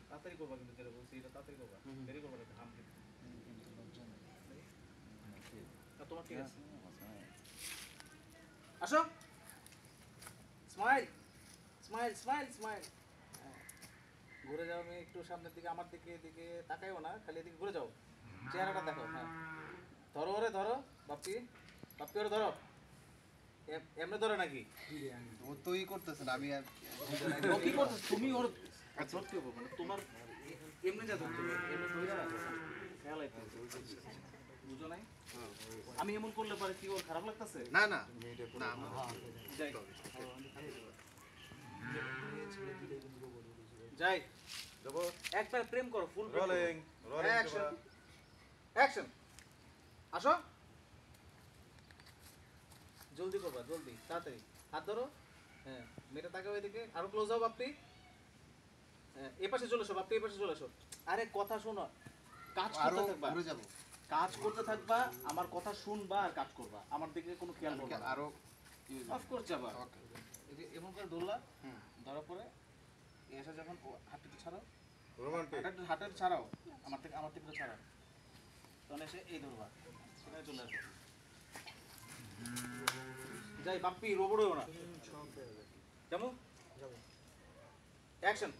তাড়াতাড়ি করবা কিন্তু যেটা বলছি এটা তাড়াতাড়ি করবা দেরি করবা না হাম দিতে তোমার ঠিক আছে আসো স্মাইল স্মাইল স্মাইল স্মাইল ঘুরে যাও আমি একটু সামনের দিকে আমার দিকে এদিকে তাকাইও না খালি এদিকে ঘুরে যাও চেহারাটা দেখো হ্যাঁ ধরো ওরে ধরো বাপ্পি বাপ্পি ওরে ধরো এমনি ধরে নাকি ও তো ই করতেছে না আমি ও কি করছিস তুমি ওর ধরতে হবে মানে তোমার এমনি যা ধরতে হবে এমনি ধরে খেয়াল আইতে বুঝো নাই আমি এমন করলে পারে কি ওর খারাপ লাগতেছে না না না যাই যাই দেবো একবার প্রেম করো ফুল রোলিং অ্যাকশন অ্যাকশন আসো জলদি করবা জলদি তাড়াতাড়ি হাত ধরো হ্যাঁ মেয়েটা তাকাও এদিকে আরো ক্লোজ হও বাপ্পি হ্যাঁ এই পাশে চলে এসো বাপ্পি এই পাশে চলে এসো আরে কথা শোনো কাজ করতে থাকবা ঘুরে যাব কাজ করতে থাকবা আমার কথা শুনবা আর কাজ করবা আমার দিকে কোনো খেয়াল করবা না আরো অফ কোর্স যাবা এই যে এমন করে ধরলা ধরার পরে এসে যখন হাতটা একটু ছাড়াও রোমান্টিক হাতটা ছাড়াও আমার থেকে ছাড়াও তখন এসে এই ধরবা সেখানে চলে আসবে যাই বাপ্পি রোবট হইও না যাবো অ্যাকশন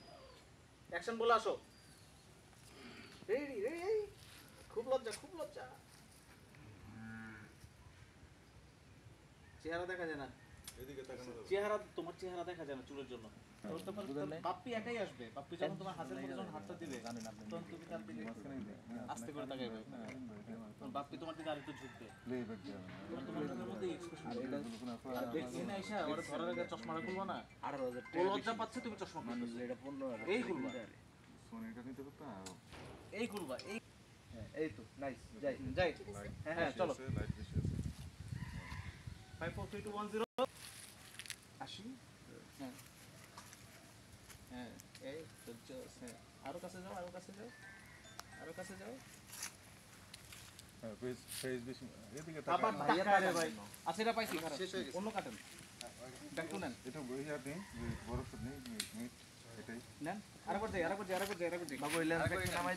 অ্যাকশন বলে আসো রেডি রেডি খুব লজ্জা চেহারা দেখা যায় না চেহারা তোমার চেহারা দেখা যায় না চুলের জন্য বাপ্পি একাই আসবে বাপ্পি যখন তোমার হাতের মধ্যে যখন হাতটা দিবে তখন তুমি তার দিকে আস্তে করে তাকাইবে তখন বাপ্পি তোমার দিকে আরেকটু ঝুঁকবে তোমার মুখের মধ্যে এক্সপ্রেশন দেখছি না আইসা ওর ধরার আগে চশমাটা খুলবা না আর ও লজ্জা পাচ্ছে তুমি চশমা খুলবে এটা 15 এই খুলবা সোনিটা নিতে করতে এই খুলবা এই তো নাইস যাই যাই হ্যাঁ চলো 5 4 3 2 1 0 আসি হ্যাঁ হ্যাঁ এই তো হ্যাঁ আরো কাছে যাও হ্যাঁ ফেস বেশি এদিকে তাকান ভাইয়া রে ভাই আচ্ছা এটা পাইছি অন্য কাটেন ব্যাক টু নেন এটা বইয়া নেই বড় ফুট নেই এটাই নেন আরেকবার যাই বাবু এই লেন্স ব্যাক নামাই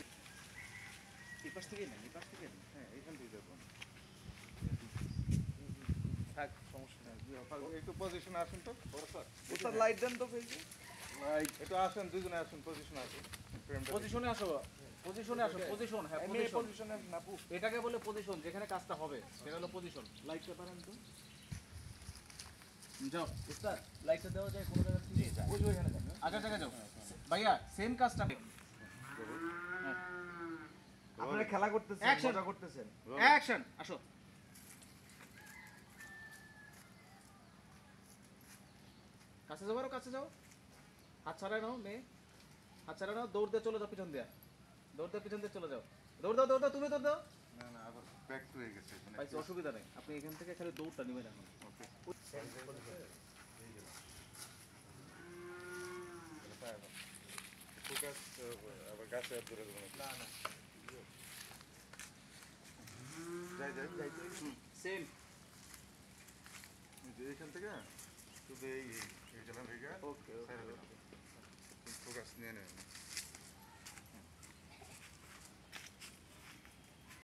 এই পাশ থেকে হ্যাঁ এইখান থেকে যাবো থাক সমস্যা নাই একটু পজিশনে আসুন তো ওস্তাদ লাইট দেন তো ফেসে লাইট একটু আসেন দুজনে আসুন পজিশনে আসুন পজিশনে আসো পজিশন হ্যাঁ পজিশনে নাপু এটাকে বলে পজিশন যেখানে কাজটা হবে সেটা হলো পজিশন লাইটটা পারেন তো যাও ওস্তাদ লাইটটা দেওয়া যায় কোন জায়গা থেকে ওই ওইখানে যাও আগের জায়গায় যাও ভাইয়া সেম কাজটা আপনারা খেলা করতেছেন মজা করতেছেন অ্যাকশন আসো কাছে যাও হাত ছাড়ায় নাও দৌড় দিয়ে চলে যাও পিছন দিয়ে চলে যাও দৌড় দাও তুমি দৌড় দাও না না আবার ব্যাক টু হয়ে গেছে পাইছি অসুবিধা নেই আপনি এখান থেকে খালি দৌড়টা নেবেন এখন ওকে ফোকাস আবার গাছে ধরে দেব না যাই সেম এখান থেকে শুধু এই গেলাম ওকে ফোকাস নিয়ে নেন